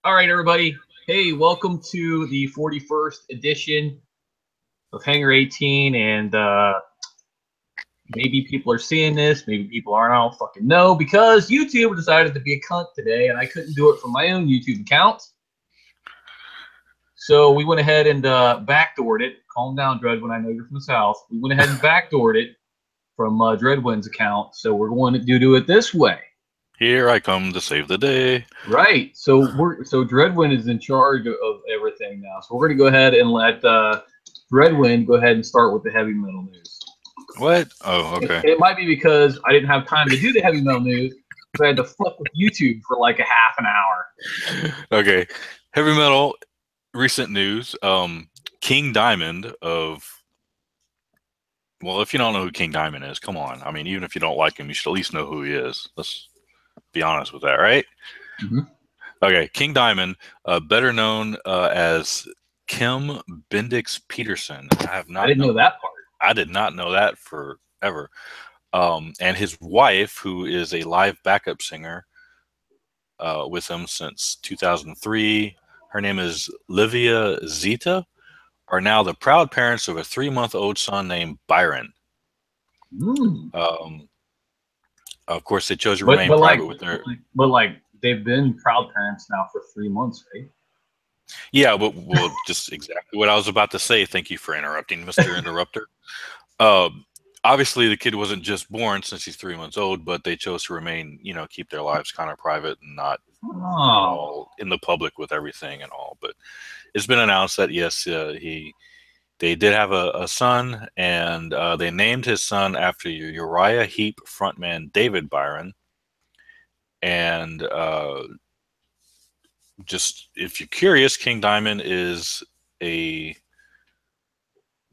All right, everybody. Hey, welcome to the 41st edition of Hangar 18. And maybe people are seeing this, maybe people aren't. I don't fucking know, because YouTube decided to be a cunt today, and I couldn't do it from my own YouTube account. So we went ahead and backdoored it. Calm down, Dreadwind. I know you're from the South. We went ahead and backdoored it from Dreadwind's account. So we're going to do it this way. Here I come to save the day. Right. So Dreadwind is in charge of everything now. So we're going to go ahead and let Dreadwind go ahead and start with the heavy metal news. What? Oh, okay. And it might be because I didn't have time to do the heavy metal news, so I had to fuck with YouTube for like a half an hour. Okay. Heavy metal recent news. King Diamond of, well, if you don't know who King Diamond is, come on. I mean, even if you don't like him, you should at least know who he is. Let's be honest with that, right? Mm-hmm. Okay, King Diamond, better known as Kim Bendix Peterson. I didn't know that part. I did not know that forever. And his wife, who is a live backup singer with him since 2003, her name is Livia Zeta, are now the proud parents of a 3-month-old son named Byron. Of course, they chose to remain private with their. But they've been proud parents now for 3 months, right? Yeah, but well, just exactly what I was about to say. Thank you for interrupting, Mr. Interrupter. Obviously, the kid wasn't just born since he's 3 months old, but they chose to remain, keep their lives kind of private and not all in the public with everything and all. But it's been announced that yes, they did have a son, and they named his son after Uriah Heep frontman David Byron. And just if you're curious, King Diamond is a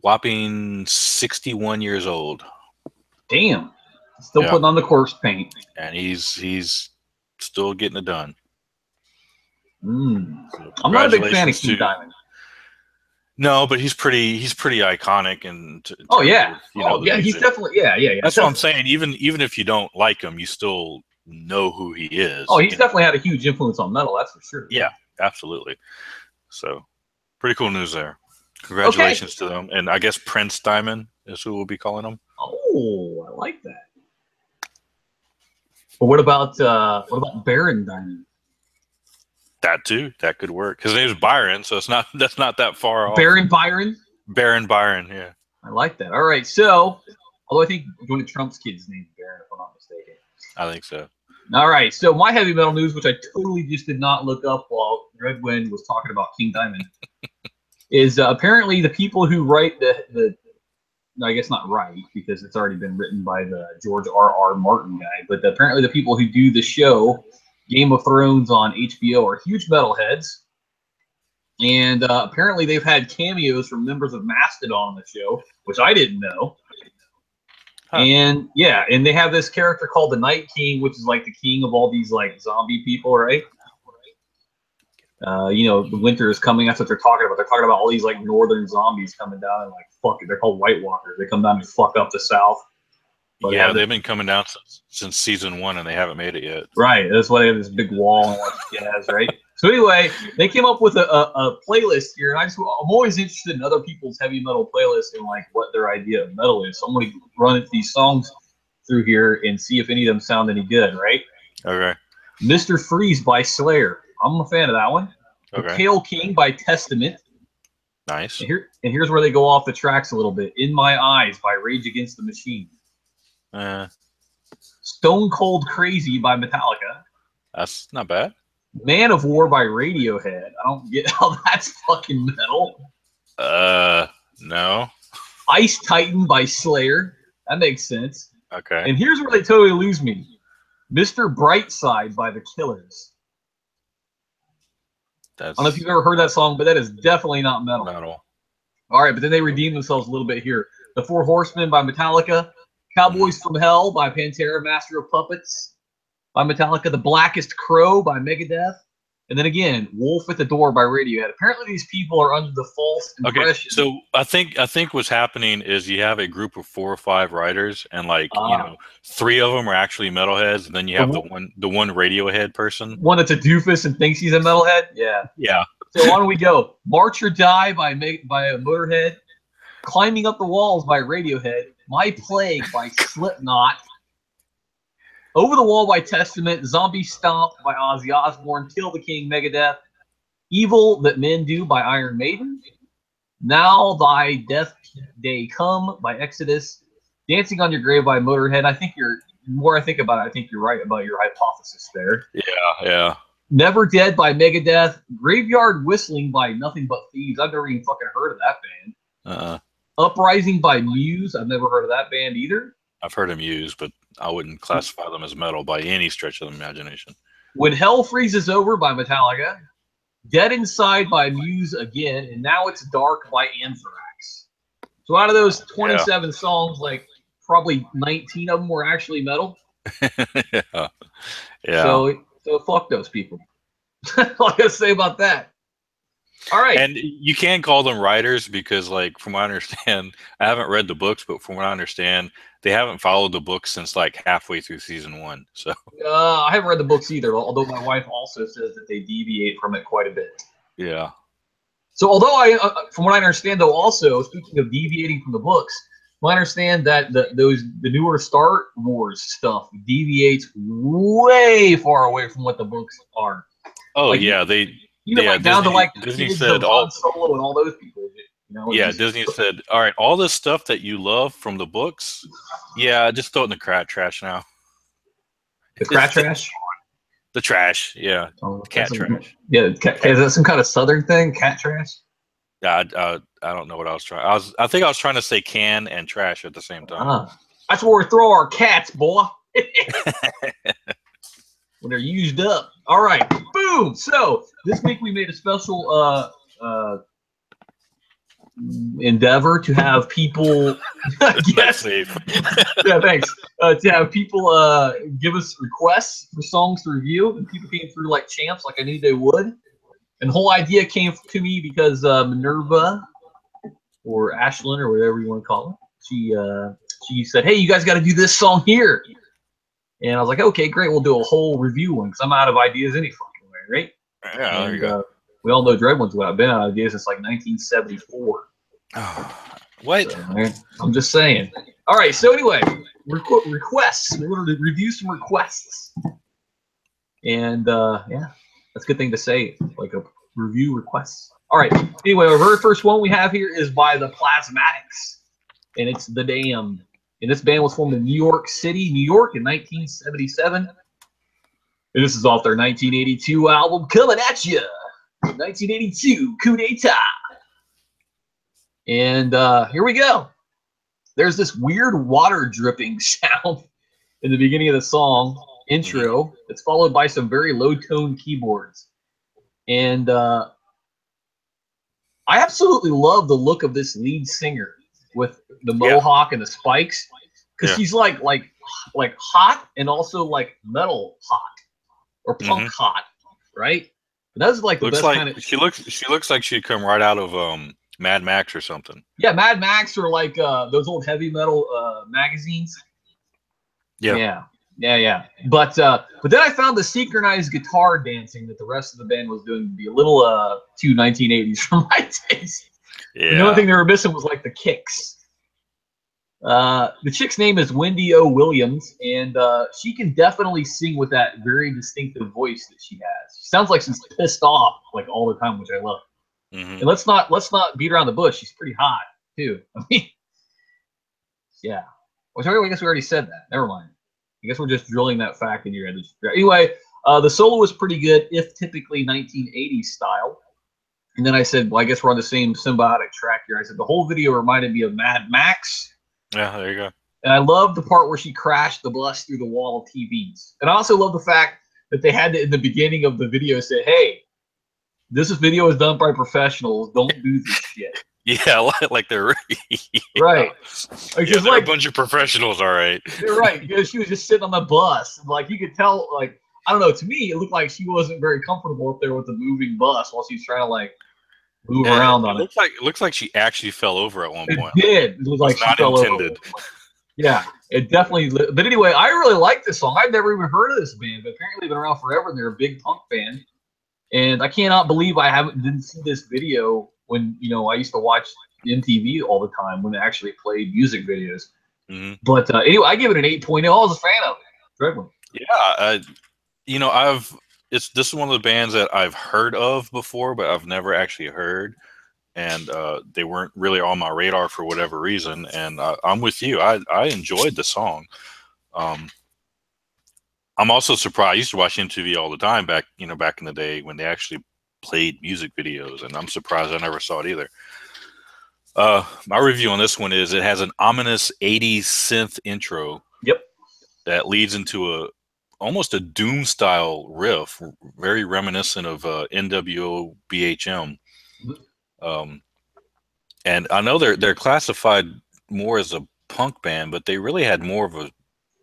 whopping 61 years old. Damn. Still putting on the corpse paint. And he's still getting it done. So I'm not a big fan of King Diamond. No, but he's pretty iconic and he's definitely That's what I'm saying. Even if you don't like him, you still know who he is. Oh, he's definitely had a huge influence on metal, that's for sure. Yeah, absolutely. So pretty cool news there. Congratulations to them. And I guess Prince Diamond is who we'll be calling him. Oh, I like that. But what about Baron Diamond? That too. That could work. His name's Byron, so that's not that far off. Baron Byron? Baron Byron, yeah. I like that. All right. So, although I think one of Trump's kids named Baron, if I'm not mistaken. I think so. All right. So my heavy metal news, which I totally just did not look up while Dreadwind was talking about King Diamond, is apparently the people who write I guess not write, because it's already been written by the George R.R. Martin guy, but apparently the people who do the show Game of Thrones on HBO are huge metalheads, and apparently they've had cameos from members of Mastodon on the show, which I didn't know. Huh. And they have this character called the Night King, which is like the king of all these like zombie people, right? The winter is coming. That's what they're talking about. They're talking about all these like northern zombies coming down and like fuck it. They're called White Walkers. They come down and fuck up the South. But yeah, they've been coming down since season 1, and they haven't made it yet. Right. That's why they have this big wall and all that jazz, right? So anyway, they came up with a playlist here, and I'm always interested in other people's heavy metal playlists and like what their idea of metal is. So I'm going to run these songs through here and see if any of them sound any good, right? Okay. Mr. Freeze by Slayer. I'm a fan of that one. Okay. The Pale King by Testament. Nice. And here's where they go off the tracks a little bit. In My Eyes by Rage Against the Machine. Stone Cold Crazy by Metallica. That's not bad. Man of War by Radiohead. I don't get how that's fucking metal. No. Ice Titan by Slayer. That makes sense. Okay. And here's where they totally lose me. Mr. Brightside by The Killers. I don't know if you've ever heard that song, but that is definitely not metal. All right, but then they redeem themselves a little bit here. The Four Horsemen by Metallica. Cowboys from Hell by Pantera, Master of Puppets by Metallica. The Blackest Crow by Megadeth. And then again, Wolf at the Door by Radiohead. Apparently these people are under the false impression. Okay, so I think what's happening is you have a group of 4 or 5 writers, and like 3 of them are actually metalheads, and then you have the one Radiohead person. One that's a doofus and thinks he's a metalhead. Yeah. Yeah. So on we go. March or Die by a Motorhead. Climbing Up the Walls by Radiohead. My Plague by Slipknot. Over the Wall by Testament, Zombie Stomp by Ozzy Osbourne, Kill the King, Megadeth, Evil That Men Do by Iron Maiden, Now Thy Death Day Come by Exodus, Dancing on Your Grave by Motorhead. I think the more I think about it, I think you're right about your hypothesis there. Yeah. Never Dead by Megadeth, Graveyard Whistling by Nothing But Thieves. I've never even fucking heard of that band. Uprising by Muse. I've never heard of that band either. I've heard of Muse, but I wouldn't classify them as metal by any stretch of the imagination. When Hell Freezes Over by Metallica, Dead Inside by Muse again, and Now It's Dark by Anthrax. So out of those 27 songs, like probably 19 of them were actually metal. Yeah. So fuck those people. All I gotta say about that. All right. And you can call them writers because, like, from what I understand, I haven't read the books, but from what I understand, they haven't followed the books since like halfway through season 1. So I haven't read the books either, although my wife also says that they deviate from it quite a bit. Yeah. So although from what I understand, though, also speaking of deviating from the books, I understand that the newer Star Wars stuff deviates way far away from what the books are. Oh, like, yeah, down to like Disney said all Solo and all those people. You know, yeah, Disney said, all right, all this stuff that you love from the books, yeah, just throw it in the trash now. The trash? The trash, yeah. Oh, cat trash. Yeah, is that some kind of Southern thing? Cat trash? I don't know what I was trying. I think I was trying to say can and trash at the same time. That's where we throw our cats, boy. When they're used up. All right, boom. So this week we made a special endeavor to have people. Yes. Yeah, thanks. To have people give us requests for songs to review, and people came through like champs, like I knew they would. And the whole idea came to me because Minerva, or Ashlyn, or whatever you want to call her, she said, "Hey, you guys got to do this song here." And I was like, "Okay, great. We'll do a whole review one because I'm out of ideas any fucking way, right?" Yeah, there you go. We all know Dreadwind's what I've been out of ideas since like 1974. What? So, I'm just saying. All right. So anyway, requests. We're going to review some requests, and yeah. That's a good thing to say, like a review request. All right. Anyway, our very first one we have here is by the Plasmatics, and it's The Damned. And this band was formed in New York City, New York in 1977. And this is off their 1982 album, Coming At Ya. 1982, Coup d'etat. And here we go. There's this weird water dripping sound in the beginning of the song. Intro. It's followed by some very low-tone keyboards, and I absolutely love the look of this lead singer with the mohawk and the spikes, because she's like hot and also like metal hot or punk hot, right? But that's like the best kind of. She looks like she'd come right out of Mad Max or something. Yeah, Mad Max or like those old heavy metal magazines. Yeah. But then I found the synchronized guitar dancing that the rest of the band was doing to be a little too 1980s for my taste. Yeah. The only thing they were missing was like the kicks. The chick's name is Wendy O. Williams, and she can definitely sing with that very distinctive voice that she has. She sounds like she's pissed off like all the time, which I love. And let's not beat around the bush. She's pretty hot too. I mean, yeah. Which I guess we already said that. Never mind. I guess we're just drilling that fact in your head. Anyway, the solo was pretty good, if typically 1980s style. And then I said, well, I guess we're on the same symbiotic track here. I said, the whole video reminded me of Mad Max. Yeah, there you go. And I love the part where she crashed the bus through the wall of TVs. And I also love the fact that they had to, in the beginning of the video, say, hey, this video is done by professionals. Don't do this shit. Yeah, like they're right. Yeah, they're like a bunch of professionals, all right. You're right. Because she was just sitting on the bus, and like you could tell, like I don't know. To me, it looked like she wasn't very comfortable up there with the moving bus while she's trying to like move around on it. It looks like she actually fell over at one point. It did. It looked like she fell over. Yeah, it definitely. But anyway, I really like this song. I've never even heard of this band, but apparently they've been around forever. And they're a big punk band, and I cannot believe I didn't see this video when I used to watch MTV all the time when they actually played music videos. Mm-hmm. But anyway, I give it an 8.0. I was a fan of it. Dreadwind. Yeah, this is one of the bands that I've heard of before, but I've never actually heard. And they weren't really on my radar for whatever reason. And I'm with you. I enjoyed the song. I'm also surprised. I used to watch MTV all the time back in the day when they actually played music videos, and I'm surprised I never saw it either. My review on this one is it has an ominous 80s synth intro. Yep. That leads into almost a Doom style riff, very reminiscent of NWO BHM. And I know they're classified more as a punk band, but they really had more of a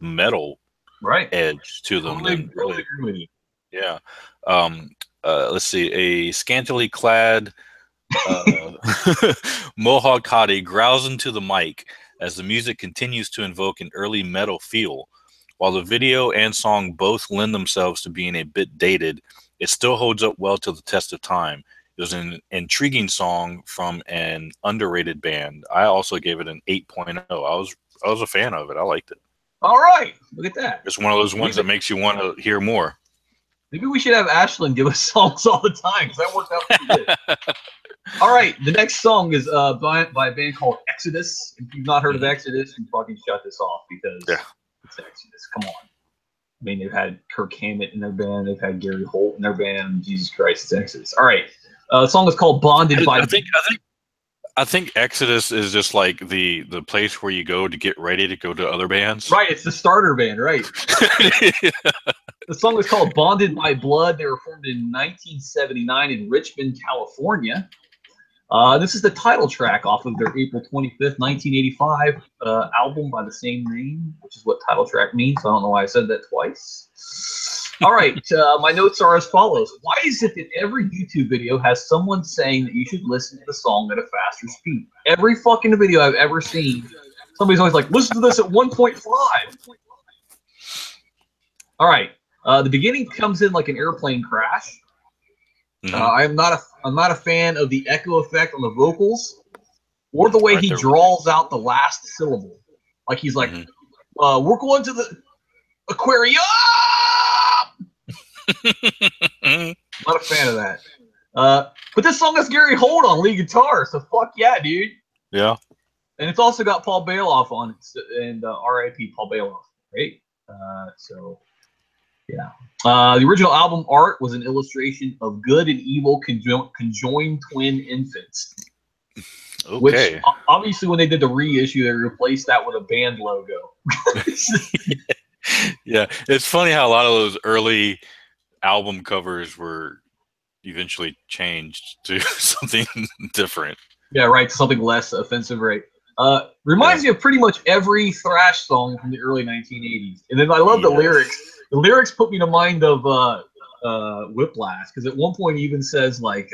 metal edge to them. Totally. Yeah. Let's see. A scantily clad Mohawk hottie growls into the mic as the music continues to invoke an early metal feel. While the video and song both lend themselves to being a bit dated, it still holds up well to the test of time. It was an intriguing song from an underrated band. I also gave it an 8.0. I was a fan of it. I liked it. All right. Look at that. It's one of those ones that makes you want to hear more. Maybe we should have Ashlyn give us songs all the time, because that worked out pretty good. All right. The next song is by a band called Exodus. If you've not heard of Exodus, you fucking shut this off, because it's Exodus. Come on. I mean, they've had Kirk Hammett in their band. They've had Gary Holt in their band. Jesus Christ, it's Exodus. All right. The song is called "Bonded" by. I think Exodus is just like the place where you go to get ready to go to other bands. Right, it's the starter band, right? Yeah. The song is called "Bonded by Blood." They were formed in 1979 in Richmond, California. This is the title track off of their April 25th, 1985 album by the same name, which is what title track means. So I don't know why I said that twice. All right, my notes are as follows. Why is it that every YouTube video has someone saying that you should listen to the song at a faster speed? Every fucking video I've ever seen, somebody's always like, listen to this at 1.5. All right, the beginning comes in like an airplane crash. I'm not a fan of the echo effect on the vocals or the way he draws out the last syllable. Like he's like, we're going to the aquarium. Not a fan of that. But this song has Gary Holt on lead guitar, so fuck yeah, dude. Yeah. And it's also got Paul Bailoff on it, and R.I.P. Paul Bailoff, right? So, yeah. The original album art was an illustration of good and evil conjoined twin infants. Okay. Which, obviously, when they did the reissue, they replaced that with a band logo. Yeah, it's funny how a lot of those early album covers were eventually changed to something different. Yeah, right. Something less offensive, right? Reminds me of pretty much every thrash song from the early 1980s. And then I love the lyrics. The lyrics put me to mind of Whiplash, because at one point he even says, like,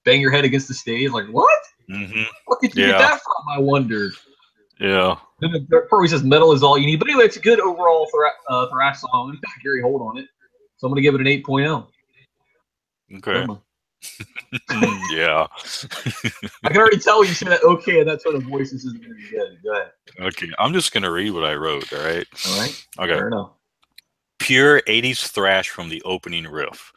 bang your head against the stage. Like, what? What did you get that from, I wonder? Yeah. Then the part where he says metal is all you need. But anyway, it's a good overall thrash song. It's got Gary Holt on it. So I'm going to give it an 8.0. Okay. Yeah. I can already tell you said that okay, and that tone of voice this isn't going to be good. Go ahead. Okay. I'm just going to read what I wrote, all right? All right. Okay. Fair enough. Pure 80s thrash from the opening riff.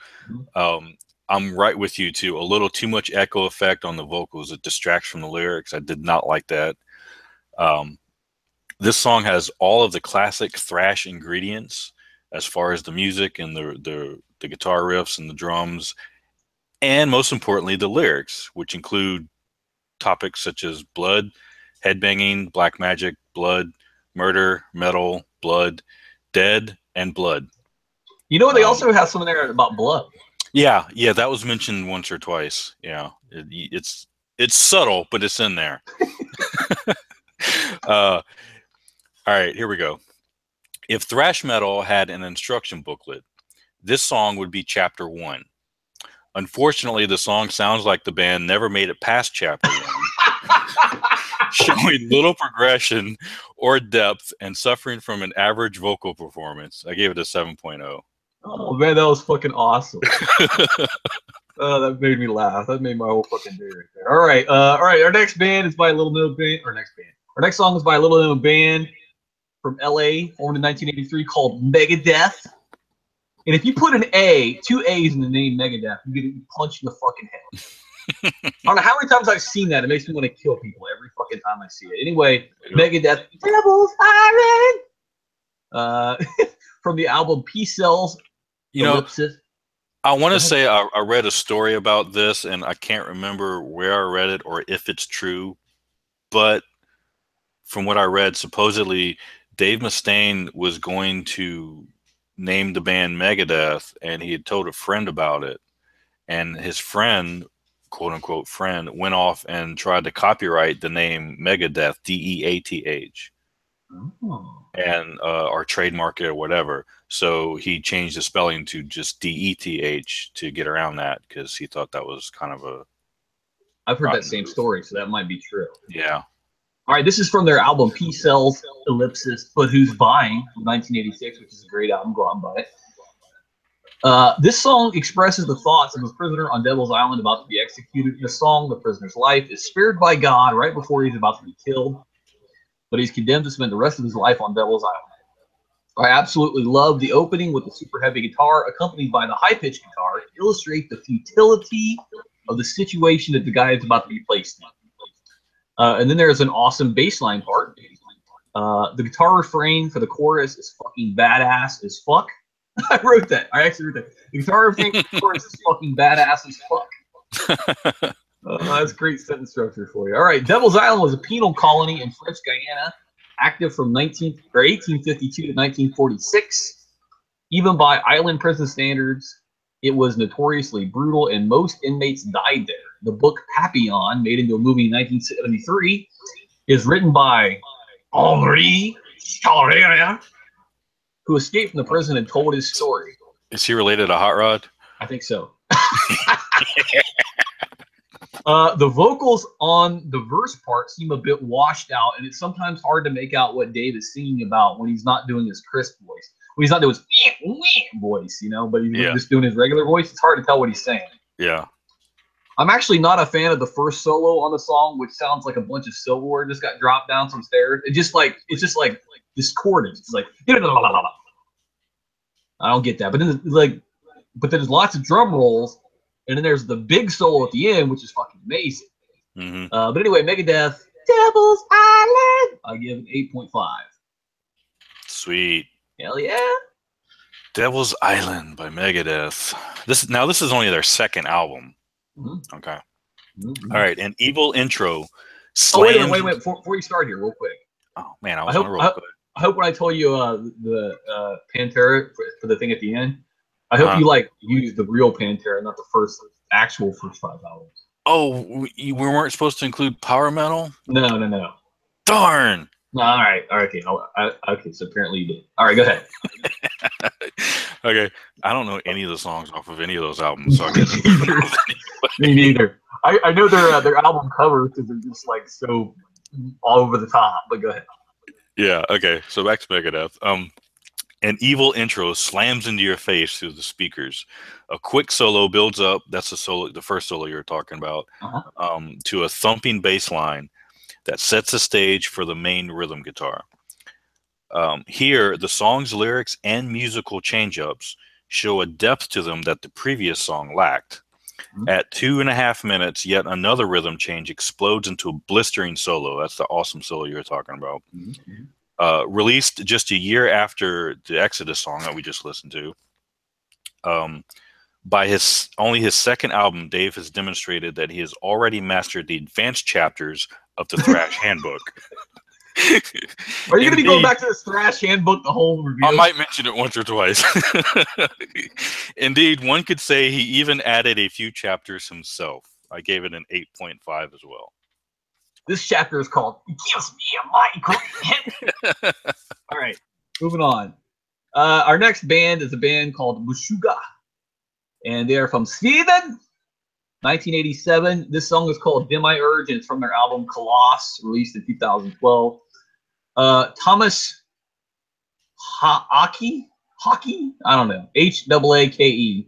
I'm right with you, too. A little too much echo effect on the vocals. It distracts from the lyrics. I did not like that. This song has all of the classic thrash ingredients as far as the music and the guitar riffs and the drums, and most importantly, the lyrics, which include topics such as blood, headbanging, black magic, blood, murder, metal, blood, dead, and blood. You know, they also have something there about blood. Yeah, that was mentioned once or twice. Yeah, it's subtle, but it's in there. All right, here we go. If thrash metal had an instruction booklet, this song would be chapter 1. Unfortunately, the song sounds like the band never made it past chapter 1, showing little progression or depth and suffering from an average vocal performance. I gave it a 7.0. Oh man, that was fucking awesome. Oh, that made me laugh. That made my whole fucking day right there. All right, Our next band is by a little known band. Our next song is by a little known band from LA, formed in 1983, called Megadeth. And if you put an A, 2 A's in the name Megadeth, you get punched in the fucking head. I don't know how many times I've seen that. It makes me want to kill people every fucking time I see it. Anyway, Megadeth, Devil's Island, from the album Peace Cells. You know, I want to say I read a story about this, and I can't remember where I read it or if it's true. But from what I read, supposedly Dave Mustaine was going to name the band Megadeth, and he had told a friend about it. And his friend, quote unquote friend, went off and tried to copyright the name Megadeth, D-E-A-T-H, and or trademark it or whatever. So he changed the spelling to just D-E-T-H to get around that, because he thought that was kind of a... I've heard that same story, so that might be true. Yeah. All right, this is from their album Peace Cells, ellipsis, But Who's Buying, from 1986, which is a great album. Go out and buy it. This song expresses the thoughts of a prisoner on Devil's Island about to be executed. In the song, the prisoner's life is spared by God right before he's about to be killed, but he's condemned to spend the rest of his life on Devil's Island. I absolutely love the opening with the super heavy guitar accompanied by the high-pitched guitar to illustrate the futility of the situation that the guy is about to be placed in. And then there's an awesome bass line part. The guitar refrain for the chorus is fucking badass as fuck. I wrote that. I actually wrote that. The guitar refrain for the chorus is fucking badass as fuck. That's great sentence structure for you. All right, Devil's Island was a penal colony in French Guiana, active from 1852 to 1946. Even by island prison standards, it was notoriously brutal, and most inmates died there. The book Papillon, made into a movie in 1973, is written by Henri Charrière, who escaped from the prison and told his story. Is he related to Hot Rod? I think so. The vocals on the verse part seem a bit washed out, and it's sometimes hard to make out what Dave is singing about when he's not doing his crisp voice. When he's not doing his voice, you know, but he's just doing his regular voice. It's hard to tell what he's saying. Yeah. I'm actually not a fan of the first solo on the song, which sounds like a bunch of silverware just got dropped down some stairs. It's just like discordant. It's like I don't get that. But then there's lots of drum rolls, and then there's the big solo at the end, which is fucking amazing. Mm-hmm. But anyway, Megadeth, Devil's Island. I give it 8.5. Sweet. Hell yeah. Devil's Island by Megadeth. This is only their second album. Mm-hmm. Okay. Mm-hmm. All right. An Evil Intro. Wait a minute. Before you start here, real quick. Oh, man. I was on a roll. I hope when I told you the Pantera for the thing at the end, I hope you use the real Pantera, not the first 5 albums. Oh, we weren't supposed to include power metal? No. Darn. No, all right. Okay. Okay. So apparently you did. All right. Go ahead. Okay. I don't know any of the songs off of any of those albums. So Me neither. I know their album covers because they're just like so all over the top. But go ahead. Yeah. Okay. So back to Megadeth. An evil intro slams into your face through the speakers. A quick solo builds up. That's the first solo you were talking about. To a thumping bass line that sets the stage for the main rhythm guitar. Here, the song's lyrics and musical change-ups show a depth to them that the previous song lacked. Mm-hmm. At 2.5 minutes, yet another rhythm change explodes into a blistering solo. That's the awesome solo you were talking about. Mm-hmm. Released just a year after the Exodus song that we just listened to. By only his second album, Dave has demonstrated that he has already mastered the advanced chapters of the Thrash Handbook. Are you going to be going back to this Thrash Handbook the whole review? I might mention it once or twice. Indeed, one could say he even added a few chapters himself. I gave it an 8.5 as well. This chapter is called "It Gives Me a Migraine." All right, moving on. Our next band is a band called Meshuggah, and they are from Sweden, 1987. This song is called Demiurge, and it's from their album Coloss, released in 2012. Thomas Hockey, I don't know, Haake,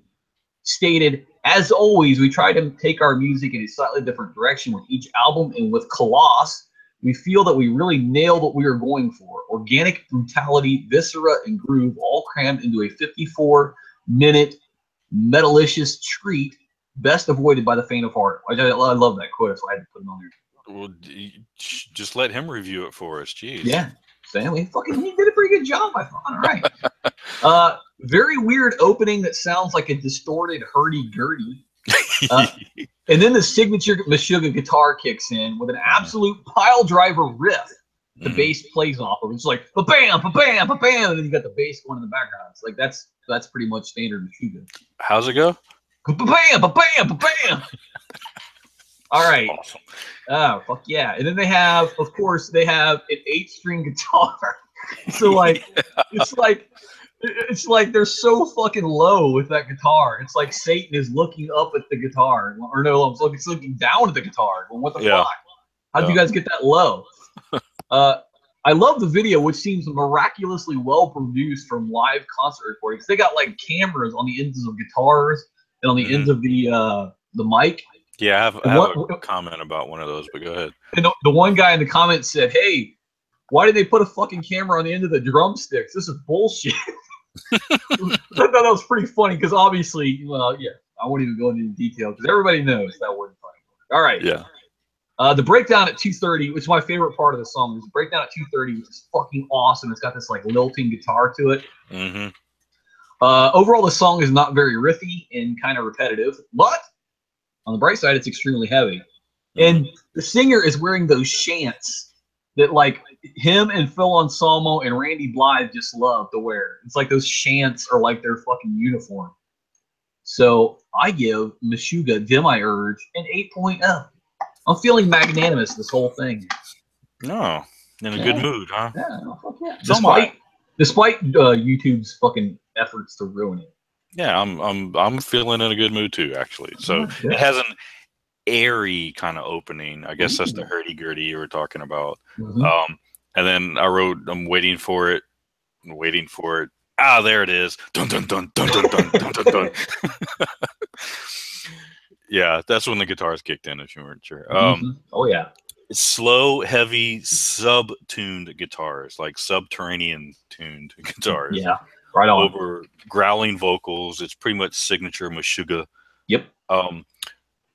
stated, "As always, we try to take our music in a slightly different direction with each album, and with Coloss, we feel that we really nailed what we were going for. Organic brutality, viscera, and groove all crammed into a 54-minute metalicious treat, best avoided by the faint of heart." I love that quote, so I had to put it on there. Well, just let him review it for us. Jeez. Yeah. Stanley, he did a pretty good job, I thought. All right. Very weird opening that sounds like a distorted hurdy-gurdy. And then the signature Meshuggah guitar kicks in with an absolute pile driver riff the bass plays off of. It's like ba-bam, ba-bam, ba-bam, and then you got the bass going in the background. It's like that's pretty much standard Meshuggah. How's it go? Ba-bam, ba-bam, ba-bam. All right. Awesome. Oh, fuck yeah. And then they have, of course, an 8-string guitar. So like, it's like they're so fucking low with that guitar. It's like Satan is looking up at the guitar, or no, it's looking down at the guitar. Well, what the fuck? How'd you guys get that low? I love the video, which seems miraculously well produced from live concert recordings. They got like cameras on the ends of guitars and on the ends of the mic. Yeah, I have a comment about one of those, but go ahead. And the one guy in the comments said, "Hey, why did they put a fucking camera on the end of the drumsticks? This is bullshit." I thought that was pretty funny because obviously, well, yeah, I won't even go into detail because everybody knows that wasn't funny. All right. Yeah. The breakdown at 2:30, which is my favorite part of the song, is the breakdown at 2:30, which is fucking awesome. It's got this like lilting guitar to it. Mm-hmm. Overall, the song is not very riffy and kind of repetitive, but on the bright side, it's extremely heavy. And the singer is wearing those shants that like him and Phil Anselmo and Randy Blythe just love to wear. It's like those shants are like their fucking uniform. So I give Meshuggah Demiurge an 8.0. I'm feeling magnanimous this whole thing. No, in a good mood, huh? Yeah, fuck yeah. Despite YouTube's fucking efforts to ruin it. Yeah, I'm feeling in a good mood too, actually. So it has an airy kind of opening. I guess that's the hurdy-gurdy you were talking about. And then I wrote, I'm waiting for it. Ah, there it is. Dun dun dun dun dun dun dun dun dun. Yeah, that's when the guitars kicked in, if you weren't sure. Oh yeah. It's slow, heavy, sub-tuned guitars, like subterranean tuned guitars. Yeah. Right on. Over growling vocals. It's pretty much signature Meshuggah. Yep.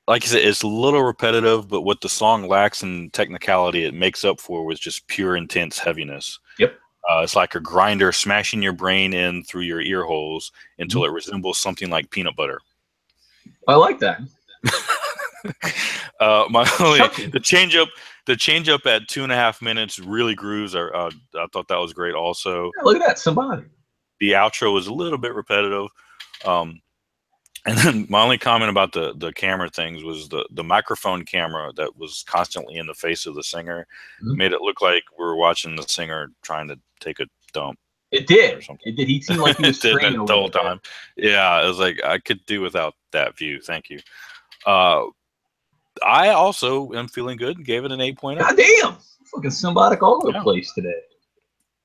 Like I said, it's a little repetitive, but what the song lacks in technicality, it makes up for with just pure intense heaviness. Yep. It's like a grinder smashing your brain in through your ear holes until it resembles something like peanut butter. I like that. The change up at 2.5 minutes really grooves. I thought that was great. Also, yeah, look at that, somebody. The outro was a little bit repetitive. And then my only comment about the camera things was the microphone camera that was constantly in the face of the singer made it look like we were watching the singer trying to take a dump. It did. It did. He seemed like he was straining the whole time. Yeah, it was like I could do without that view. Thank you. I also am feeling good and gave it an 8.0. God damn! Fucking symbiotic all over the place today.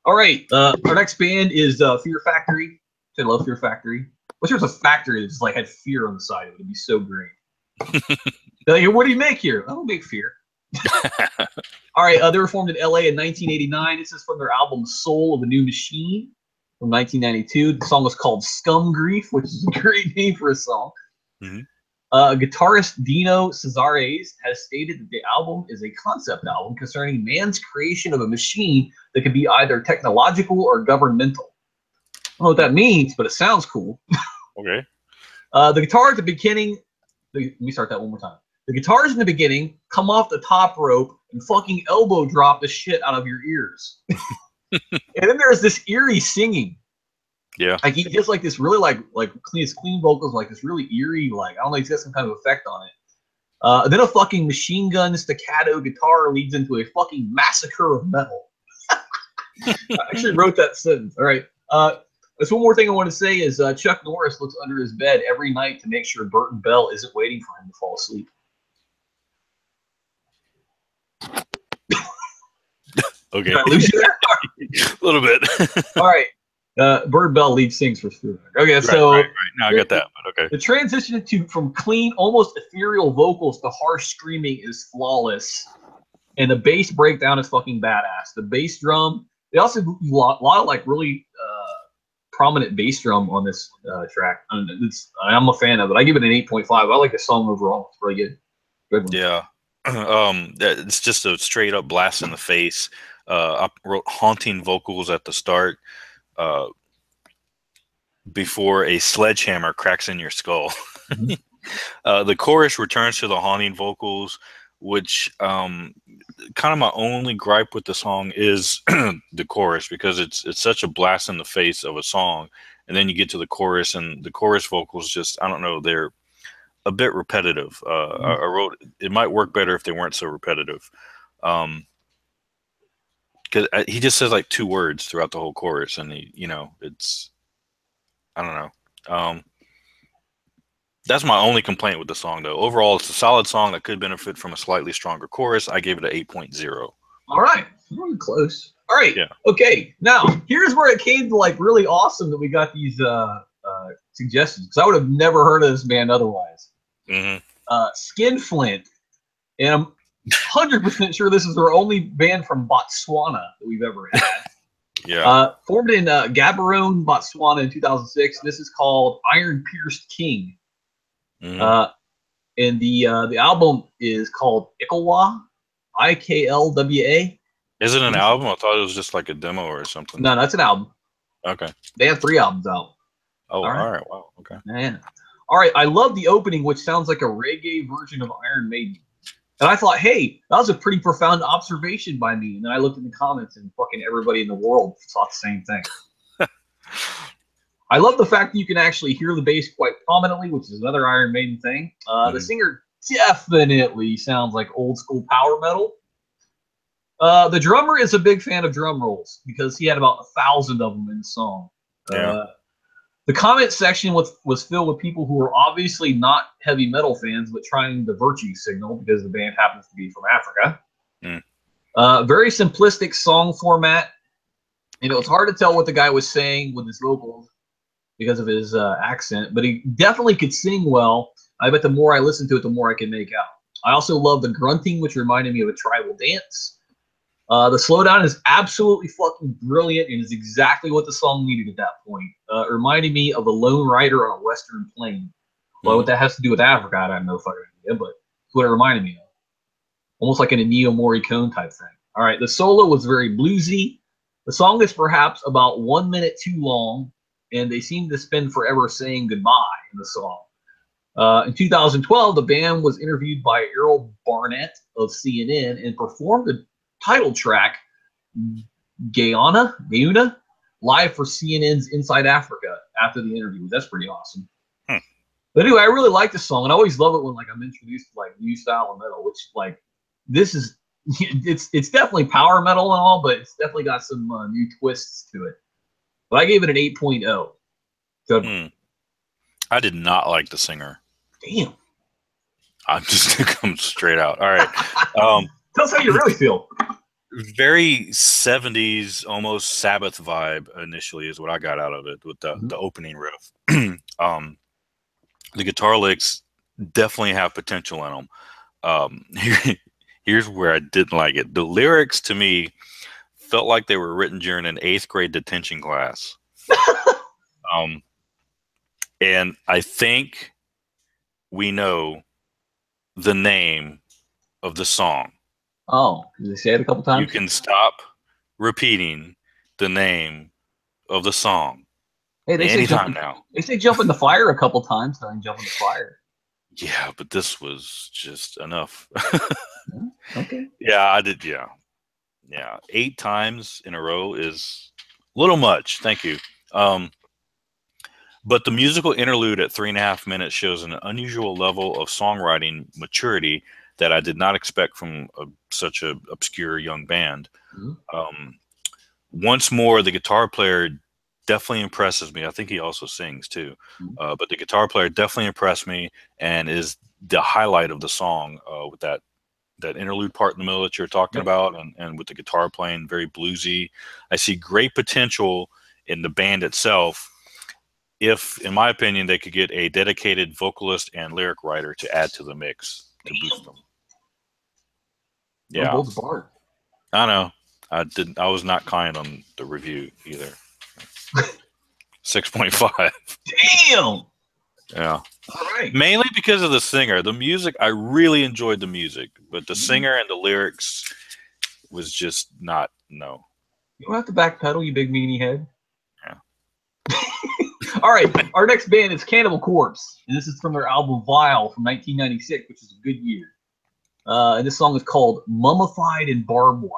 All right, our next band is Fear Factory. I love Fear Factory. Wish there was a factory that just like had fear on the side of it. It'd be so great. Like, what do you make here? I don't make fear. All right, they were formed in LA in 1989. This is from their album Soul of a New Machine from 1992. The song was called Scum Grief, which is a great name for a song. Guitarist Dino Cesares has stated that the album is a concept album concerning man's creation of a machine that can be either technological or governmental. I don't know what that means, but it sounds cool. Okay. The guitar at the beginning, let me start that one more time. The guitars in the beginning come off the top rope and fucking elbow drop the shit out of your ears. And then there's this eerie singing. Yeah. Like he gets like this really like clean vocals, like this really eerie, like I don't know, he's got some kind of effect on it. Then a fucking machine gun staccato guitar leads into a fucking massacre of metal. I actually wrote that sentence. All right. There's one more thing I want to say is Chuck Norris looks under his bed every night to make sure Burton Bell isn't waiting for him to fall asleep. Okay. Did I lose you there? A little bit. All right. Bird Bell lead sings for Screwdriver. Okay, so right. Now I got that. But okay. The transition from clean, almost ethereal vocals to harsh screaming is flawless, and the bass breakdown is fucking badass. The bass drum, they also do a lot of like really prominent bass drum on this track. I'm a fan of it. I give it an 8.5. I like the song overall. It's really good. Good one. Yeah. It's just a straight up blast in the face. I wrote haunting vocals at the start. Before a sledgehammer cracks in your skull. Mm-hmm. The chorus returns to the haunting vocals, which kind of my only gripe with the song is the chorus, because it's such a blast in the face of a song, and then you get to the chorus, and the chorus vocals just, I don't know, they're a bit repetitive. I wrote it might work better if they weren't so repetitive, because he just says like 2 words throughout the whole chorus, and it's, I don't know. That's my only complaint with the song, though. Overall, it's a solid song that could benefit from a slightly stronger chorus. I gave it an 8.0. All right. Really close. All right. Yeah. Okay. Now, here's where it came to like really awesome that we got these suggestions, because I would have never heard of this band otherwise. Skinflint. And I'm 100% sure this is their only band from Botswana that we've ever had. Yeah. Formed in Gaborone, Botswana in 2006. This is called Iron Pierced King. And the album is called Ikalwa, IKLWA. Is it an album? I thought it was just like a demo or something. No, that's an album. Okay. They have 3 albums out. Oh, all right. Wow. Okay. Yeah. All right. I love the opening, which sounds like a reggae version of Iron Maiden. And I thought, hey, that was a pretty profound observation by me. And then I looked in the comments, and fucking everybody in the world thought the same thing. I love the fact that you can actually hear the bass quite prominently, which is another Iron Maiden thing. The singer definitely sounds like old school power metal. The drummer is a big fan of drum rolls because he had about 1,000 of them in the song. The comment section was filled with people who were obviously not heavy metal fans, but trying the virtue signal because the band happens to be from Africa. Very simplistic song format. You know, it's hard to tell what the guy was saying with his vocals because of his accent, but he definitely could sing well. I bet the more I listen to it, the more I can make out. I also love the grunting, which reminded me of a tribal dance. The slowdown is absolutely fucking brilliant and is exactly what the song needed at that point. It reminded me of a lone rider on a western plain. Well, what that has to do with Africa, I don't know fucking idea, but it's what it reminded me of. Almost like an Ennio Morricone type thing. All right, the solo was very bluesy. The song is perhaps about 1 minute too long, and they seem to spend forever saying goodbye in the song. In 2012, the band was interviewed by Errol Barnett of CNN and performed the title track, Guyana, live for CNN's Inside Africa after the interview. That's pretty awesome. But anyway, I really like this song, and I always love it when like I'm introduced to like new style of metal, which like this is, it's definitely power metal and all, but it's definitely got some new twists to it. But I gave it an 8.0. Good. I did not like the singer. Damn. I'm just gonna come straight out. All right. Tell us how you really feel. Very 70s, almost Sabbath vibe initially is what I got out of it with the opening riff. The guitar licks definitely have potential in them. Here's where I didn't like it. The lyrics to me felt like they were written during an 8th grade detention class. And I think we know the name of the song. Oh, did they say it a couple times? You can stop repeating the name of the song. Hey, they anytime now. They say jump in the fire a couple times, so I can jump in the fire. Yeah, but this was just enough. Okay. Yeah, I did. Yeah. 8 times in a row is a little much. Thank you. But the musical interlude at 3.5 minutes shows an unusual level of songwriting maturity that I did not expect from such an obscure young band. Once more, the guitar player definitely impresses me. I think he also sings too, but the guitar player definitely impressed me and is the highlight of the song with that interlude part in the middle that you're talking about, and with the guitar playing very bluesy. I see great potential in the band itself. If, in my opinion, they could get a dedicated vocalist and lyric writer to add to the mix to boost them. Yeah, both bar. I know. I was not kind on the review either. 6.5. Damn. Yeah. All right. Mainly because of the singer. The music, I really enjoyed the music, but the singer and the lyrics was just not, no. You don't have to backpedal, you big meanie head. Yeah. All right. Our next band is Cannibal Corpse, and this is from their album Vile from 1996, which is a good year. And this song is called Mummified in Barbed Wire,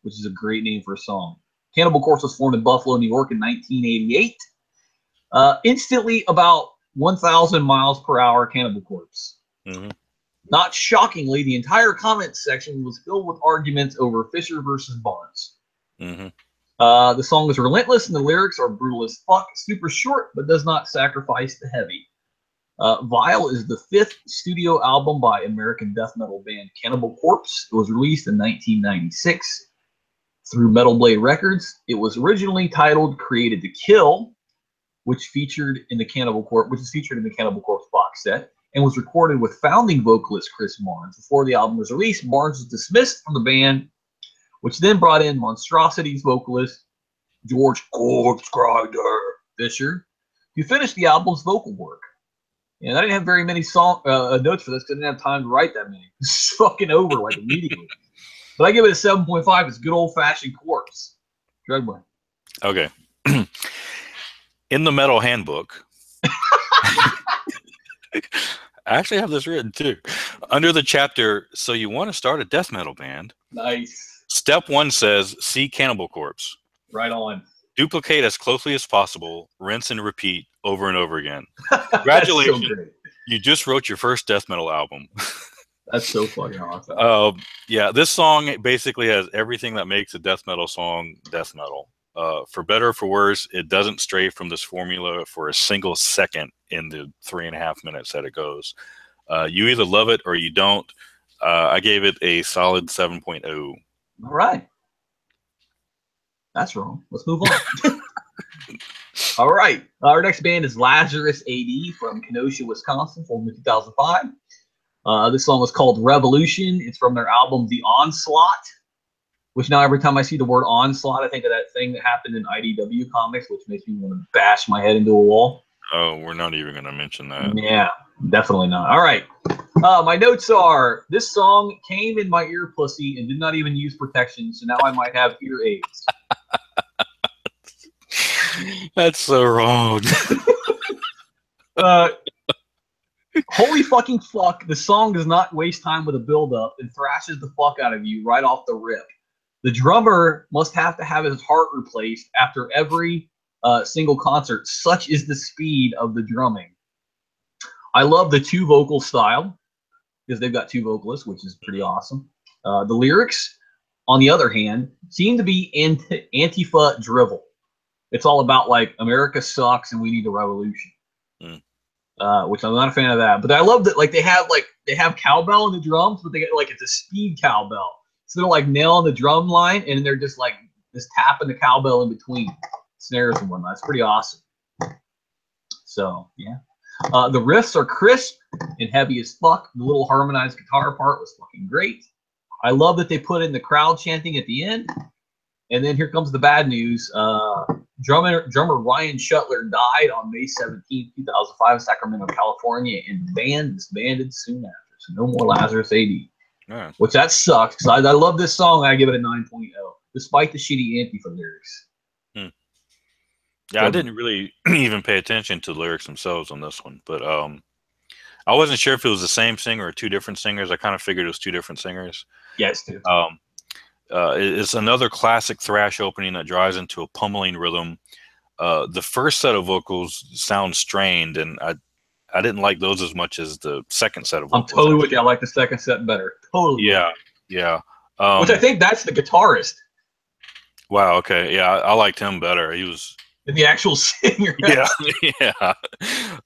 which is a great name for a song. Cannibal Corpse was formed in Buffalo, New York in 1988. Instantly about 1,000 miles per hour Cannibal Corpse. Mm-hmm. Not shockingly, the entire comment section was filled with arguments over Fisher versus Barnes. Mm-hmm. The song is relentless and the lyrics are brutal as fuck, super short, but does not sacrifice the heavy. Vile is the 5th studio album by American death metal band Cannibal Corpse. It was released in 1996 through Metal Blade Records. It was originally titled Created to Kill, which featured in the Cannibal Corpse, which is featured in the Cannibal Corpse box set, and was recorded with founding vocalist Chris Barnes. Before the album was released, Barnes was dismissed from the band, which then brought in Monstrosity's vocalist George Corpse Grinder Fisher to finish the album's vocal work. And I didn't have very many song notes for this because I didn't have time to write that many. It's fucking over like immediately. But I give it a 7.5. It's good old-fashioned Corpse. Dreadwind. Okay. In the Metal Handbook, I actually have this written too. Under the chapter, so you want to start a death metal band? Nice. Step 1 says, see Cannibal Corpse. Right on. Duplicate as closely as possible, rinse and repeat over and over again. Congratulations. So you just wrote your first death metal album. That's so fucking awesome. Yeah, this song basically has everything that makes a death metal song death metal. For better or for worse, it doesn't stray from this formula for a single second in the 3.5 minutes that it goes. You either love it or you don't. I gave it a solid 7.0. All right. That's wrong. Let's move on. All right. Our next band is Lazarus AD from Kenosha, Wisconsin, formed in 2005. This song was called Revolution. It's from their album The Onslaught, which now every time I see the word onslaught, I think of that thing that happened in IDW comics, which makes me want to bash my head into a wall. Oh, we're not even going to mention that. Yeah, definitely not. All right. My notes are, this song came in my ear pussy and did not even use protection, so now I might have ear aids. That's so wrong. Holy fucking fuck, the song does not waste time with a build-up and thrashes the fuck out of you right off the rip. The drummer must have to have his heart replaced after every single concert. Such is the speed of the drumming. I love the 2 vocal style because they've got 2 vocalists, which is pretty awesome. The lyrics, on the other hand, seem to be Antifa drivel. It's all about like America sucks and we need a revolution, which I'm not a fan of that. But I love that like they have cowbell in the drums, but they get like it's a speed cowbell. So they're like nailing the drum line and they're just like just tapping the cowbell in between snares and whatnot. It's pretty awesome. So yeah, the riffs are crisp and heavy as fuck. The little harmonized guitar part was fucking great. I love that they put in the crowd chanting at the end. And then here comes the bad news. Drummer Ryan Shuttler died on May 17, 2005 in Sacramento, California, and the band disbanded soon after. So no more Lazarus AD. Yeah. Which that sucks, because I love this song. I give it a 9.0, despite the shitty Antifa lyrics. Yeah, so, I didn't really even pay attention to the lyrics themselves on this one. But I wasn't sure if it was the same singer or 2 different singers. I kind of figured it was 2 different singers. Yes, dude. It's another classic thrash opening that drives into a pummeling rhythm. The first set of vocals sound strained, and I didn't like those as much as the second set of vocals. I'm totally with you. I like the second set better. Totally. Yeah. Which I think that's the guitarist. Wow. Okay. Yeah, I liked him better. He was than the actual singer. Yeah, yeah.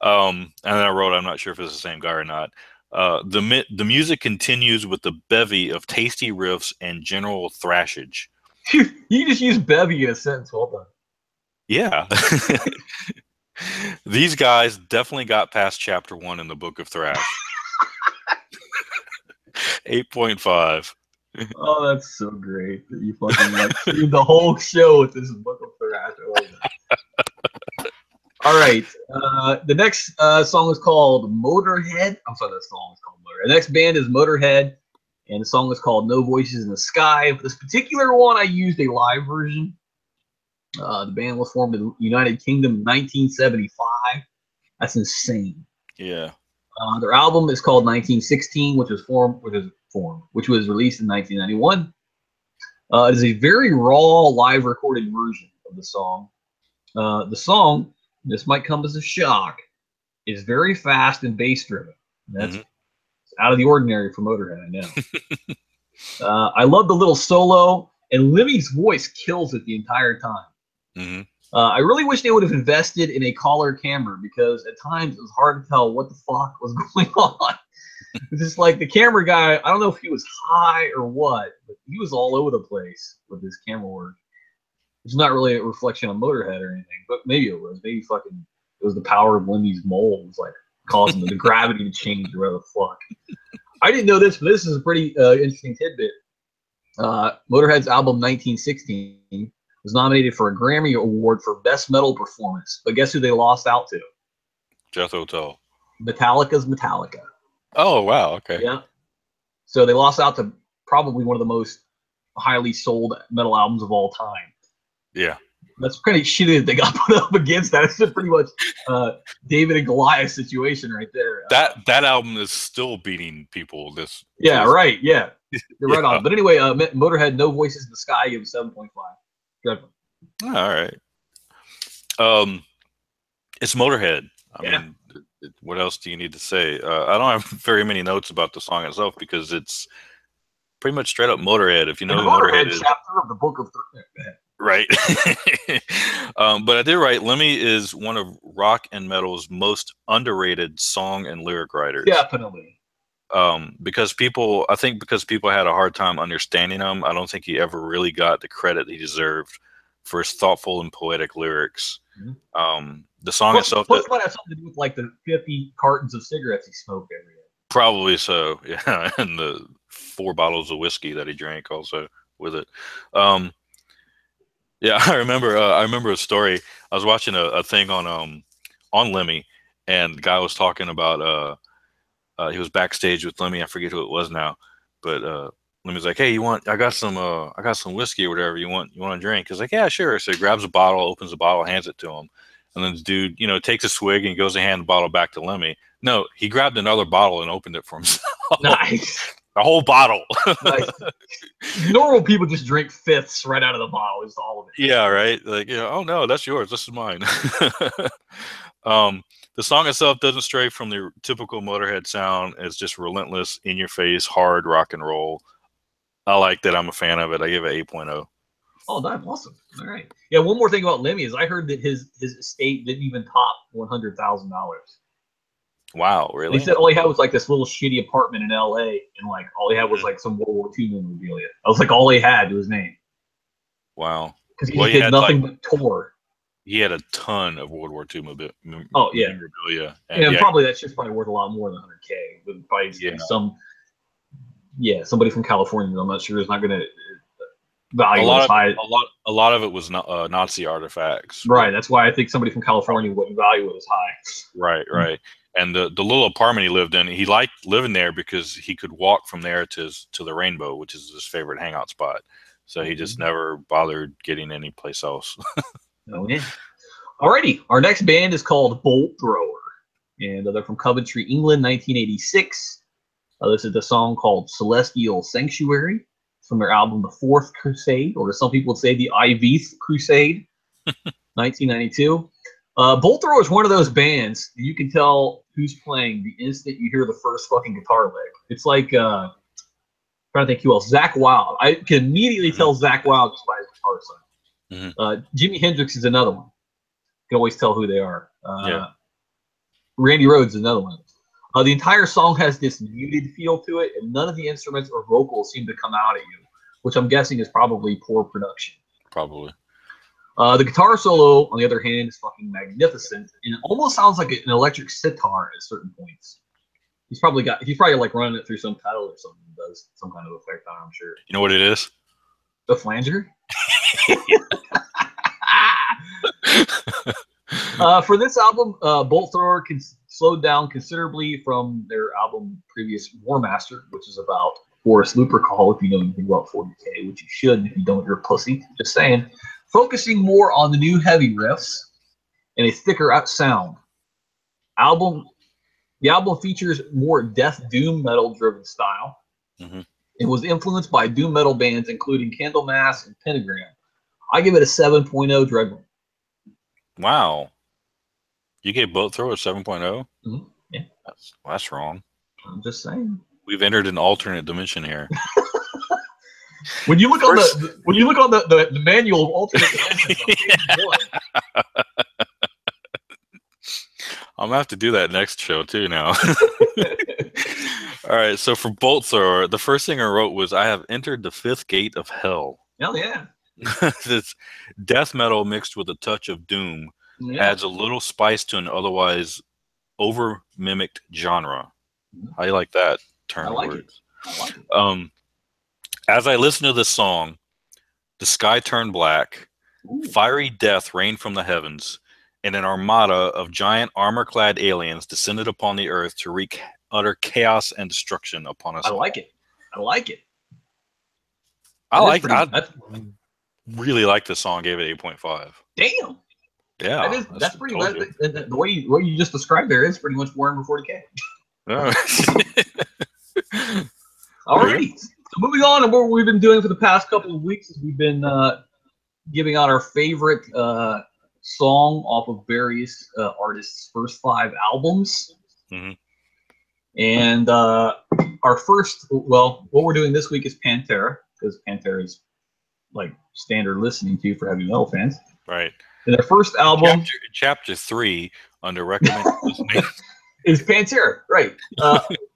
And then I wrote, I'm not sure if it's the same guy or not. The music continues with the bevy of tasty riffs and general thrashage. You just use bevy in a sentence. Well done. Yeah. These guys definitely got past chapter 1 in the Book of Thrash. 8.5. Oh, that's so great that you fucking streamed the whole show with this Book of Thrash. I love that. All right. The next song is called Motorhead. I'm sorry, that song is called Motorhead. The next band is Motorhead, and the song is called No Voices in the Sky. For this particular one, I used a live version. The band was formed in the United Kingdom in 1975. That's insane. Yeah. Their album is called 1916, which was released in 1991. It is a very raw live recorded version of the song. The song, this might come as a shock, is very fast and bass driven. That's out of the ordinary for Motorhead, I know. I love the little solo, and Lemmy's voice kills it the entire time. I really wish they would have invested in a collar camera, because at times it was hard to tell what the fuck was going on. It's just like the camera guy, I don't know if he was high or what, but he was all over the place with his camera work. It's not really a reflection on Motorhead or anything, but maybe it was. Maybe fucking it was the power of Lemmy's moles, like causing the gravity to change or whatever the fuck. I didn't know this, but this is a pretty interesting tidbit. Motorhead's album 1916 was nominated for a Grammy Award for Best Metal Performance, but guess who they lost out to? Jethro Tull. Metallica's Metallica. Oh, wow. Okay. Yeah. So they lost out to probably one of the most highly sold metal albums of all time. Yeah. That's pretty shitty that they got put up against that. It's just pretty much David and Goliath situation right there. That album is still beating people. Right. Yeah. You're right on. But anyway, Motorhead, No Voices in the Sky, gives 7.5. Dreadwind. All right. It's Motorhead. I mean, what else do you need to say? I don't have very many notes about the song itself, because it's pretty much straight up Motorhead. If you know who Motorhead is. Chapter of the Book of Right. But I did write, Lemmy is one of rock and metal's most underrated song and lyric writers. Definitely. Because people had a hard time understanding him. I don't think he ever really got the credit he deserved for his thoughtful and poetic lyrics. The song itself might have something to do with like the 50 cartons of cigarettes he smoked every day. Probably so, yeah, and the 4 bottles of whiskey that he drank also with it. Yeah, I remember a story. I was watching a thing on Lemmy, and the guy was talking about he was backstage with Lemmy. I forget who it was now, but Lemmy's like, "Hey, I got some whiskey or whatever. You want a drink?" He's like, "Yeah, sure." So he grabs a bottle, opens the bottle, hands it to him, and then the dude, takes a swig and goes to hand the bottle back to Lemmy. No, he grabbed another bottle and opened it for himself. Nice. The whole bottle. Nice. Normal people just drink fifths right out of the bottle. It's all of it. Yeah, right. Like, oh no, that's yours. This is mine. The song itself doesn't stray from the typical Motorhead sound. It's just relentless, in your face, hard rock and roll. I like that. I'm a fan of it. I give it 8.0. Oh, that's awesome. All right. Yeah, one more thing about Lemmy is I heard that his estate didn't even top $100,000. Wow, really? He said all he had was like this little shitty apartment in LA, and like all he had was like some World War II memorabilia. That was like all he had to his name. Wow. Because he did nothing but tour. He had a ton of World War II memorabilia. And probably that shit's probably worth a lot more than $100K. But probably somebody from California, I'm not sure, is not going to value it as high. A lot of it was Nazi artifacts. Right. That's why I think somebody from California wouldn't value it as high. Right. And the little apartment he lived in, he liked living there because he could walk from there to the Rainbow, which is his favorite hangout spot. So he just never bothered getting any place else. Oh, yeah. Alrighty. Our next band is called Bolt Thrower. And they're from Coventry, England, 1986. This is the song called Celestial Sanctuary. It's from their album The Fourth Crusade, or as some people would say, the IVth Crusade, 1992. Bolt Thrower is one of those bands that you can tell who's playing the instant you hear the first fucking guitar lick. It's like, trying to think who else. Zakk Wylde. I can immediately tell Zakk Wylde just by his guitar sound. Jimi Hendrix is another one. can always tell who they are. Yeah. Randy Rhoads is another one. The entire song has this muted feel to it, and none of the instruments or vocals seem to come out at you, which I'm guessing is probably poor production. Probably. The guitar solo, on the other hand, is fucking magnificent, and it almost sounds like an electric sitar at certain points. He's probably like running it through some pedal or something that does some kind of effect on it, I'm sure. You know what it is? The flanger? For this album, Bolt Thrower slowed down considerably from their album previous War Master, which is about Forest Lupercal, if you know anything about 40K, which you should, and if you don't, you're a pussy. Just saying. Focusing more on the new heavy riffs and a thicker out sound. The album features more death doom metal driven style. Mm-hmm. It was influenced by doom metal bands including Candlemass and Pentagram. I give it a 7.0 Dreadwind. Wow. You gave Bolt Thrower a 7.0? Mm-hmm. Yeah. That's wrong. I'm just saying. We've entered an alternate dimension here. When you look on the manual of alternate dimensions, I'm gonna have to do that next show too now. All right, so for Bolt Thrower, the first thing I wrote was, I have entered the fifth gate of hell. Hell yeah. This death metal mixed with a touch of doom adds a little spice to an otherwise over mimicked genre. How do you like that turn of words? I like it. As I listen to this song, the sky turned black, fiery death rained from the heavens, and an armada of giant armor-clad aliens descended upon the earth to wreak utter chaos and destruction upon us. I like it. I really like this song. Gave it 8.5. Damn. Yeah, that's pretty. The way you just described there is pretty much Warhammer 40K. Alrighty. So moving on, and what we've been doing for the past couple of weeks is we've been giving out our favorite song off of various artists' first 5 albums. Mm-hmm. And our first, what we're doing this week is Pantera, because Pantera is like standard listening to for heavy metal fans. Right. And their first album, chapter 3, under recommended listening, is Pantera. Right.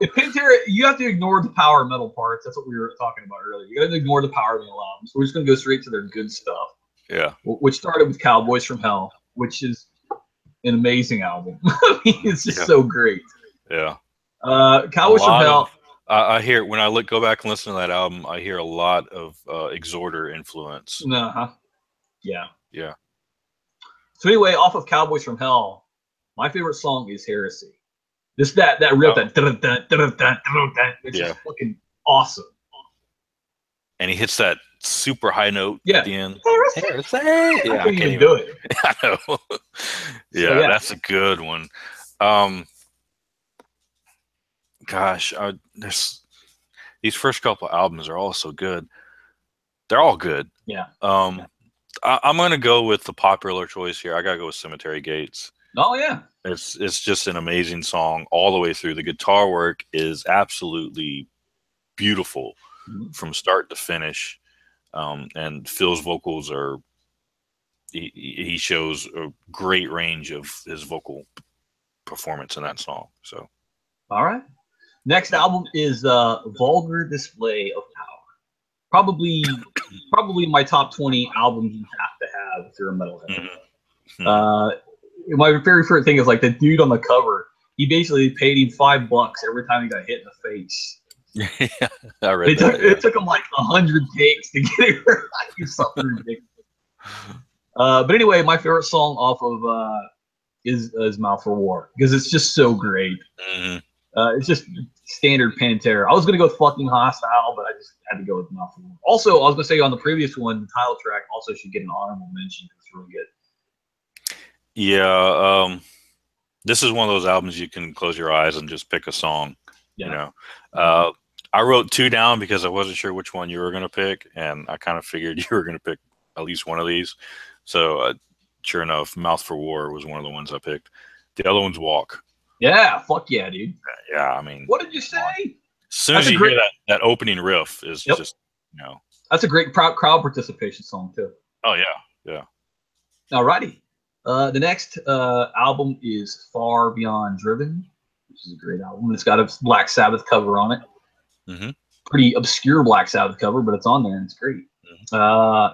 If Pantera, you have to ignore the power metal parts. That's what we were talking about earlier. You got to ignore the power metal albums. We're just going to go straight to their good stuff. Yeah. Which started with Cowboys from Hell, which is an amazing album. I mean, it's just so great. Yeah. Cowboys from Hell. I hear, when I go back and listen to that album, I hear a lot of Exhorder influence. Yeah. Yeah. So anyway, off of Cowboys from Hell, my favorite song is Heresy. Just that riff, it's just fucking awesome. And he hits that super high note at the end. Heresy. Yeah, I can't even do it. I know. Yeah, that's a good one. Gosh, these first couple albums are all so good. They're all good. Yeah. I'm gonna go with the popular choice here. I gotta go with Cemetery Gates. Oh yeah. It's just an amazing song all the way through. The guitar work is absolutely beautiful from start to finish. And Phil's vocals are, he shows a great range of his vocal performance in that song. So, all right. Next album is Vulgar Display of Power. Probably my top 20 albums you have to have if you're a metalhead. Mm-hmm. My very favorite thing is like the dude on the cover. He basically paid him $5 every time he got hit in the face. Yeah, I read that. It took him like 100 takes to get it right. It's something ridiculous. But anyway, my favorite song off of is Mouth for War because it's just so great. Mm-hmm. It's just standard Pantera. I was gonna go with Fucking Hostile, but I just had to go with Mouth for War. Also, I was gonna say on the previous one, the title track also should get an honorable mention because it's really good. Yeah, this is one of those albums you can close your eyes and just pick a song. Yeah. You know, I wrote 2 down because I wasn't sure which one you were going to pick, and I kind of figured you were going to pick at least one of these. So, sure enough, Mouth for War was one of the ones I picked. The other one's Walk. Yeah, fuck yeah, dude. Yeah, I mean, what did you say? As soon as you hear that opening riff is just, you know. That's a great crowd participation song too. Oh yeah, yeah. Alrighty. The next album is Far Beyond Driven, which is a great album. It's got a Black Sabbath cover on it. Mm-hmm. Pretty obscure Black Sabbath cover, but it's on there and it's great.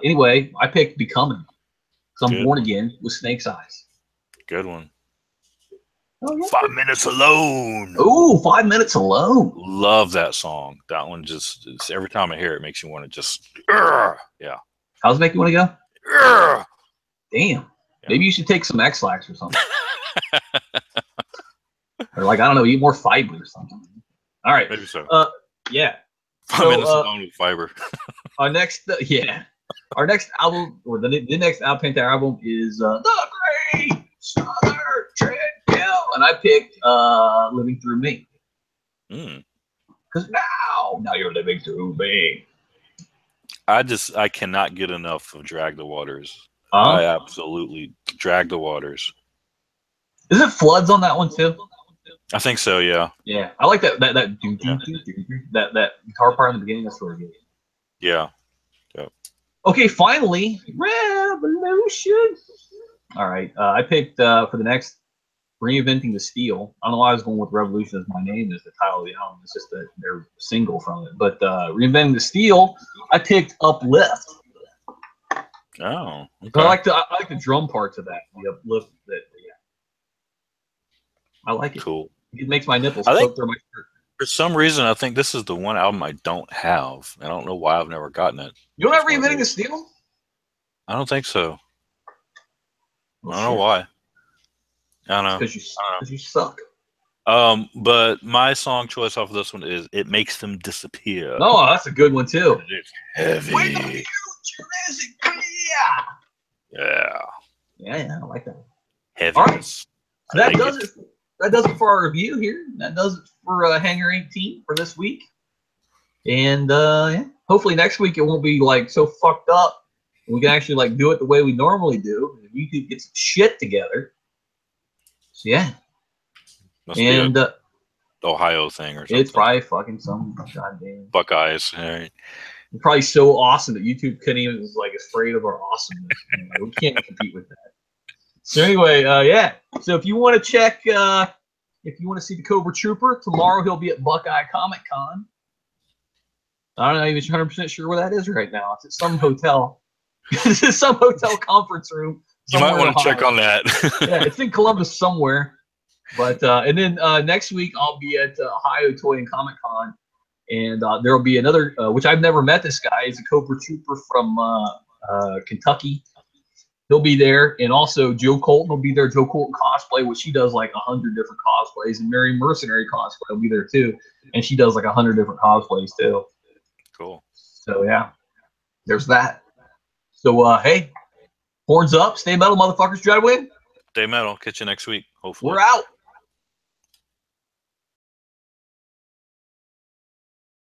Anyway, I picked Becoming. Because I'm born again with Snake's Eyes. Good one. Oh, yeah. 5 Minutes Alone. Ooh, 5 Minutes Alone. Love that song. That one just, every time I hear it, makes you want to just, yeah. How's it make you want to go? Damn. Yeah. Maybe you should take some X-Lax or something. Or like, I don't know, eat more fiber or something. All right. Maybe so. Yeah. 5 minutes alone with fiber. Our next album, or the next Pantera album is The Great Southern Treadmill, and I picked Living Through Me. Because now you're living through me. I cannot get enough of Drag the Waters. I absolutely Drag the Waters. Is it floods on that one too? I think so, yeah. Yeah, I like that that guitar part in the beginning. That's really good. Yeah. Yep. Okay, finally, Revolution. All right, I picked for the next Reinventing the Steel. I don't know why I was going with Revolution as my name as the title of the album. It's just that they're single from it. But Reinventing the Steel, I picked Uplift. Oh, okay. I like the drum parts of that. The uplift that, yeah. I like it. Cool. It makes my nipples poke through my shirt. For some reason, I think this is the one album I don't have. I don't know why I've never gotten it. You don't have Reinventing the Steel? I don't think so. Well, I don't know why. I don't know. Because you suck. But my song choice off of this one is "It Makes Them Disappear." Oh, that's a good one too. It's heavy. When the future is clear. Yeah, I like that. Heavy. All right, so that does it for our review here. That does it for Hangar 18 for this week. And yeah, hopefully next week it won't be like so fucked up. We can actually like do it the way we normally do. YouTube gets shit together. So yeah. Must be the Ohio thing or something. It's probably fucking some goddamn Buckeyes. All right. It's probably so awesome that YouTube couldn't even is like afraid of our awesomeness. We can't compete with that. So anyway, yeah. So if you want to check, if you want to see the Cobra Trooper tomorrow, he'll be at Buckeye Comic Con. I'm not even 100% sure where that is right now. It's at some hotel. This is some hotel conference room. You might want to check on that. Yeah, it's in Columbus somewhere. But and then next week I'll be at Ohio Toy and Comic Con, and there'll be another, which I've never met this guy. He's a Cobra Trooper from Kentucky. He'll be there, and also Joe Colton will be there. Joe Colton cosplay, which she does like 100 different cosplays, and Mary Mercenary cosplay will be there too, and she does like 100 different cosplays too. Cool. So yeah, there's that. So hey, horns up, stay metal, motherfuckers. Dreadwind. Stay metal. Catch you next week. Hopefully. We're out.